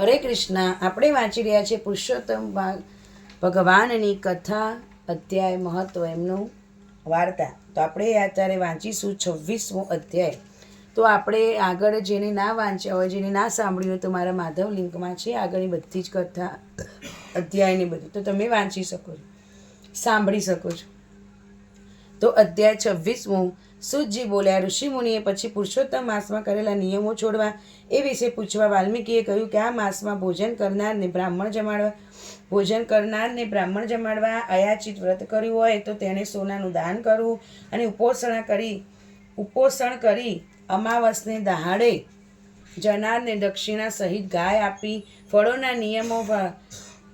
હરે કૃષ્ણ. આપણે વાંચી રહ્યા છીએ પુરુષોત્તમ ભગવાનની કથા, અધ્યાય મહત્વ એમનું વાર્તા. તો આપણે અત્યારે વાંચીશું 26મો અધ્યાય. તો આપણે આગળ જેને ના વાંચ્યા હોય, જેને ના સાંભળ્યું હોય, તો મારા માધવ લિંકમાં છે આગળની બધી જ કથા, અધ્યાયની બધી, તો તમે વાંચી શકો છો, સાંભળી શકો છો. તો અધ્યાય 26મો. સુતજી બોલ્યા, ઋષિમુનિએ પછી પુરુષોત્તમ માસમાં કરેલા નિયમો છોડવા એ વિશે પૂછવા વાલ્મીકીએ કહ્યું કે આ માસમાં ભોજન કરનારને બ્રાહ્મણ જમાડવા અયાચિત વ્રત કર્યું હોય તો તેણે સોનાનું દાન કરવું અને ઉપોષણ કરી અમાવસને દહાડે જનારને દક્ષિણા સહિત ગાય આપી, ફળોના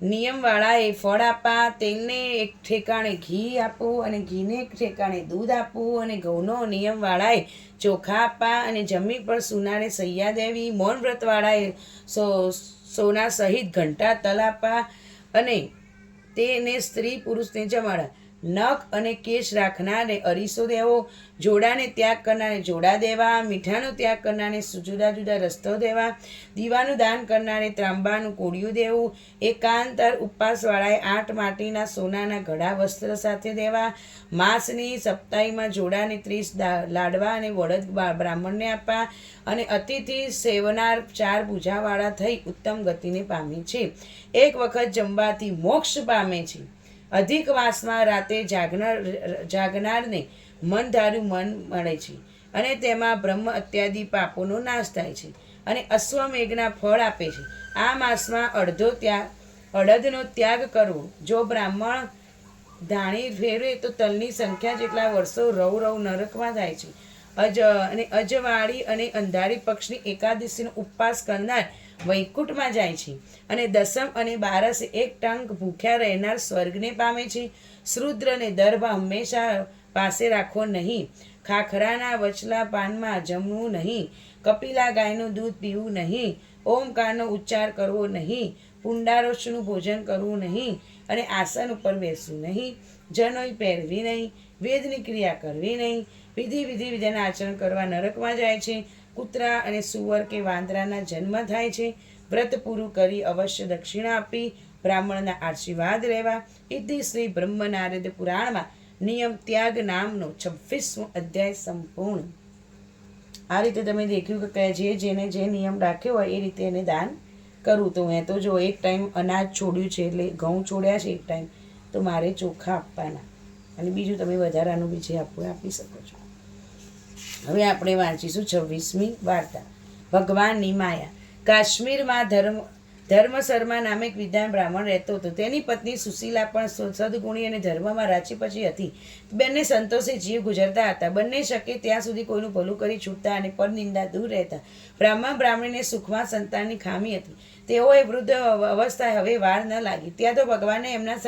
નિયમવાળાએ ફળ આપવા, તેલને એક ઠેકાણે ઘી આપવું અને ઘીને એક ઠેકાણે દૂધ આપવું, અને ઘઉંનો નિયમવાળાએ ચોખા આપવા અને જમી પર સુનારે સૈયા દેવી, મૌન વ્રતવાળાએ સોના સહિત ઘંટા તલ આપવા અને તેને સ્ત્રી પુરુષને જમાડવા, નખ અને કેશ રાખનારને અરીસો દેવો, જોડાને ત્યાગ કરનારને જોડા દેવા, મીઠાનો ત્યાગ કરનારને જુદા જુદા રસ્તો દેવા, દીવાનું દાન કરનારને ત્રાંબાનું કોડિયું દેવું, એકાંતર ઉપવાસવાળાએ 8 માટીના સોનાના ઘડા વસ્ત્ર સાથે દેવા, માસની સપ્તાહીમાં જોડાને 30 લાડવા અને વળદ બ્રાહ્મણને આપવા, અને અતિથિ સેવનાર 4 ભુજાવાળા થઈ ઉત્તમ ગતિને પામે છે, એક વખત જમવાથી મોક્ષ પામે છે, અધિક વાસમાં રાતે જાગનારને મનધાર્યું મન મળે છે, અને તેમાં બ્રહ્મ અત્યાદિ પાપોનો નાશ થાય છે, અને અશ્વમેઘના ફળ આપે છે. આ માસમાં અડદનો ત્યાગ કરવો. જો બ્રાહ્મણ ધાણી ફેરવે તો તલની સંખ્યા જેટલા વર્ષો રવ નરકમાં થાય છે. અજવાળી અને અંધારી પક્ષની એકાદશીનો ઉપવાસ કરનાર વૈકુંઠમાં જાય છે, અને દસમ અને બારસે એક ટંક ભૂખ્યા રહેનાર સ્વર્ગને પામે છે. શૂદ્રને દર્ભ હંમેશા પાસે રાખવો નહીં, ખાખરાના વચલા પાનમાં જમવું નહીં, કપિલા ગાયનું દૂધ પીવું નહીં, ઓમકારનો ઉચ્ચાર કરવો નહીં, પુંડારોચનું ભોજન કરવું નહીં, અને આસન ઉપર બેસવું નહીં, જનોઈ પહેરવી નહીં, વેદની ક્રિયા કરવી નહીં, વિધિના આચરણ કરવા નરકમાં જાય છે. કૂતરા અને સુવર કે વાંદરાના જન્મ થાય છે. વ્રત પૂરું કરી અવશ્ય દક્ષિણા આપી બ્રાહ્મણના આશીર્વાદ લેવા. ઇતિ શ્રી બ્રહ્મનારદ પુરાણમાં નિયમ ત્યાગ નામનો 26મો અધ્યાય સંપૂર્ણ. આ રીતે તમે દેખ્યું કે જેને જે નિયમ રાખ્યો હોય એ રીતે એને દાન કરવું. તો મેં તો જો એક ટાઈમ અનાજ છોડ્યું છે, એટલે ઘઉં છોડ્યા છે એક ટાઈમ, તો મારે ચોખા આપવાના, અને બીજું તમે વધારાનું બી જે આપવું આપી શકો છો. હવે આપણે વાંચીશું 26મી વાર્તા, ભગવાનની માયા. કાશ્મીરમાં ધર્મશર્મા નામે એક વિદ્વાન બ્રાહ્મણ રહેતો હતો. તેની પત્ની સુશીલા પણ સદગુણી અને ધર્મમાં રાચીપચી હતી. બંને સંતોષે જીવ ગુજરતા હતા. બંને શકે ત્યાં સુધી કોઈનું ભલું કરી છૂટતા અને પરનિંદા દૂર રહેતા. બ્રાહ્મણીને સુખમાં સંતાનની ખામી હતી. તેઓએ વૃદ્ધ અવસ્થાએ હવે વાર ન લાગી. ત્યાં તો ભગવાને એમના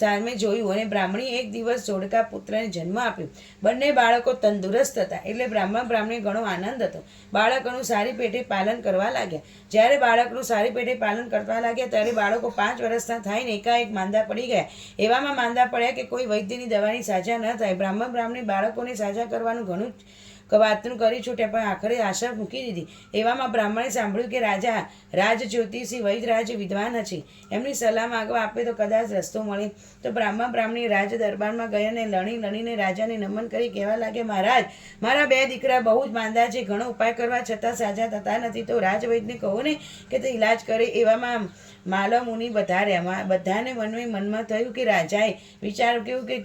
સામે જોયું, અને બ્રાહ્મણી એક દિવસ જોડકા પુત્રને જન્મ આપ્યો. બંને બાળકો તંદુરસ્ત હતા, એટલે બ્રાહ્મણીને ઘણો આનંદ હતો. બાળકોનું સારી પેટે પાલન કરવા લાગ્યા. જ્યારે બાળકનું સારી પેટે પાલન કરવા લાગ્યા ત્યારે બાળકો 5 વર્ષના થઈને એકાએક માંદા પડી ગયા. એવામાં માંદા પડ્યા કે કોઈ વૈદ્યની દવાની સાજા ન થાય. બ્રાહ્મણી બાળકોને સાજા કરવાનું ઘણું વાતનું કરી છૂટ્યા, પણ આખરે આશા મૂકી દીધી. એવામાં બ્રાહ્મણે સાંભળ્યું કે રાજા રાજ જ્યોતિષી વૈદરાજ વિદ્વાન છે, એમની સલાહ માંગવા આપે તો કદાચ રસ્તો મળે. તો બ્રાહ્મણી રાજ દરબારમાં ગયા અને લણીને રાજાને નમન કરી કહેવા લાગે, મહારાજ, મારા 2 દીકરા બહુ જ માંદા છે, ઘણો ઉપાય કરવા છતાં સાજા થતા નથી, તો રાજવૈદ્યને કહો ને કે તે ઈલાજ કરે. એવામાં માલવ મુનિ વધાર્યા. બધાને મનમાં થયું કે રાજાએ વિચાર કર્યું કે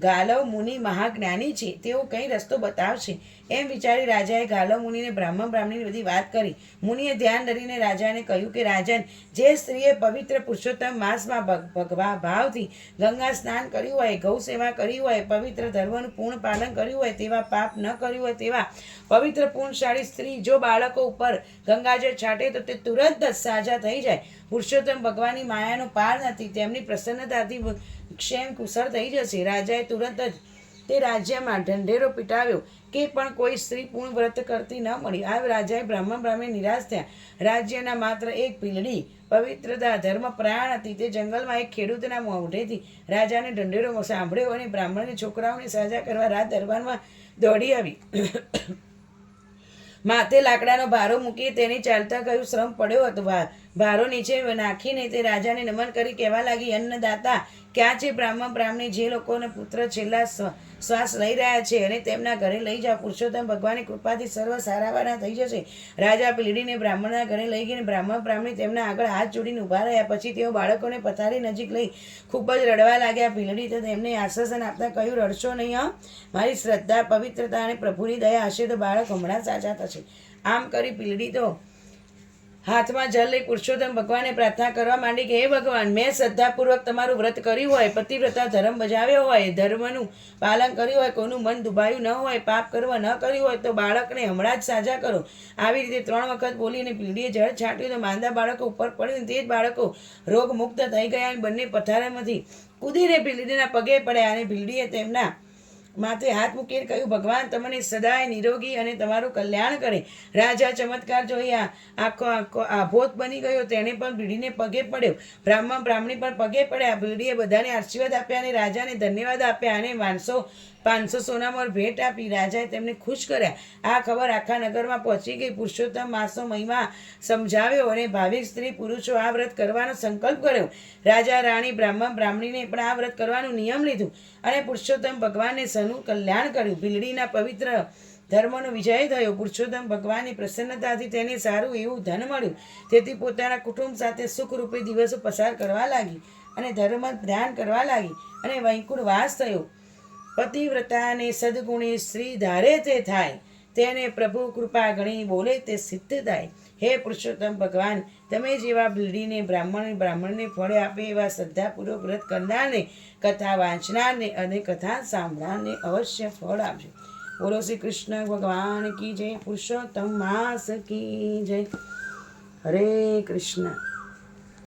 ગાલવ મુનિ મહાજ્ઞાની છે, તેઓ કંઈ રસ્તો બતાવશે. એમ વિચારી રાજાએ ગાલવ મુનિને બ્રાહ્મણીની બધી વાત કરી. મુનિએ ધ્યાન ધરીને રાજાને કહ્યું કે રાજન, જે સ્ત્રીએ પવિત્ર પુરુષોત્તમ માસમાં ભાવથી ગંગા સ્નાન કર્યું હોય, ગૌ સેવા કરી હોય, પવિત્ર ધર્મનું પૂર્ણ પાલન કર્યું હોય, તેવા પાપ ન કર્યું હોય, તેવા પવિત્ર પૂર્ણશાળી સ્ત્રી જો બાળકો ઉપર ગંગાજળ છાંટે તો તે તુરંત જ સાજા થઈ જાય. પુરુષોત્તમ ભગવાનની માયાનો પાર નથી, તેમની પ્રસન્નતાથી ક્ષેમ કુશળ થઈ જશે. રાજાએ તુરંત જ તે રાજ્યમાં ઢંઢેરો પીટાવ્યો કે પણ કોઈ સ્ત્રી પૂર્ણ વ્રત કરતી ન મળી. આ રાજાએ બ્રાહ્મણ નિરાશ થયા. રાજ્યના માત્ર એક પીલડી પવિત્રતા ધર્મપરાયણ હતી. તે જંગલમાં એક ખેડૂતના મોઢેથી રાજાને ઢંઢેરો સાંભળ્યો, અને બ્રાહ્મણની છોકરાઓને સાજા કરવા રાજ દરબારમાં દોડી આવી. માથે લાકડાનો ભારો મૂકી તેની ચાલતા કયું શ્રમ પડ્યો હતો. ભારો નીચે નાખીને તે રાજાને નમન કરી કહેવા લાગી, અન્નદાતા ક્યાં છે? બ્રાહ્મણી જે લોકોને પુત્ર છેલ્લા શ્વાસ લઈ રહ્યા છે અને તેમના ઘરે લઈ જાઓ. પુરુષોત્તમ ભગવાનની કૃપાથી સર્વ સારાવાના થઈ જશે. રાજા પીલડીને બ્રાહ્મણના ઘરે લઈ ગઈને બ્રાહ્મણી તેમના આગળ હાથ જોડીને ઊભા રહ્યા. પછી તેઓ બાળકોને પથારી નજીક લઈ ખૂબ જ રડવા લાગ્યા. પીલડી તો તેમને આશ્વાસન આપતા કહ્યું, રડશો નહીં હો. મારી શ્રદ્ધા, પવિત્રતા અને પ્રભુની દયા હશે તો બાળક હમણાં સાજા થશે. આમ કરી પીલડી તો હાથમાં જલ લઈ પુરુષોત્તમ ભગવાનને પ્રાર્થના કરવા માંડી કે, હે ભગવાન, મેં શ્રદ્ધાપૂર્વક તમારું વ્રત કર્યું હોય, પતિવ્રતા ધર્મ બજાવ્યો હોય, ધર્મનું પાલન કર્યું હોય, કોઈનું મન દુભાયું ન હોય, પાપ કર્મ ન કર્યું હોય તો બાળકને હમણાં જ સાજા કરો. આવી રીતે 3 વખત બોલીને પીલડીએ જળ છાંટ્યું તો માંદા બાળકો ઉપર પડ્યું. તે જ બાળકો રોગમુક્ત થઈ ગયા અને બંને પથારીમાંથી કૂદીને પીલડીના પગે પડ્યા અને પીલડીએ તેમના માથે હાથ મૂકીને કહ્યું, ભગવાન તમને સદાય નિરોગી અને તમારું કલ્યાણ કરે. રાજા ચમત્કાર જોઈ આખો આભોત બની ગયો. તેણે પણ પીલડીને પગે પડ્યો. બ્રાહ્મણી પણ પગે પડ્યા. પીલડીએ બધાને આશીર્વાદ આપ્યા અને રાજાને ધન્યવાદ આપ્યા અને 500 સોનામાં ભેટ આપી. રાજાએ તેમને ખુશ કર્યા. આ ખબર આખા નગરમાં પહોંચી ગઈ. પુરુષોત્તમ માસનો મહિમા સમજાવ્યો અને ભાવિક સ્ત્રી પુરુષો આ વ્રત કરવાનો સંકલ્પ કર્યો. રાજા, રાણી, બ્રાહ્મણીને પણ આ વ્રત કરવાનું નિયમ લીધું અને પુરુષોત્તમ ભગવાનને સનું કલ્યાણ કર્યું. પીલડીના પવિત્ર ધર્મનો વિજય થયો. પુરુષોત્તમ ભગવાનની પ્રસન્નતાથી તેને સારું એવું ધન મળ્યું. તેથી પોતાના કુટુંબ સાથે સુખરૂપી દિવસો પસાર કરવા લાગી અને ધર્મ ધ્યાન કરવા લાગી અને વૈકુંઠ વાસ થયો. પતિવ્રતા અને સદગુણી સ્ત્રી ધારે તે થાય, તેને પ્રભુ કૃપા ગણી બોલે તે સિદ્ધ થાય. હે પુરુષોત્તમ ભગવાન, તમે જેવા પીલડીને બ્રાહ્મણને ફળ આપે એવા શ્રદ્ધાપૂર્વક વ્રત કરનારને, કથા વાંચનારને અને કથા સાંભળનારને અવશ્ય ફળ આપજો. બોલો શ્રી કૃષ્ણ ભગવાન કી જય. પુરુષોત્તમ માસ કી જય. હરે કૃષ્ણ.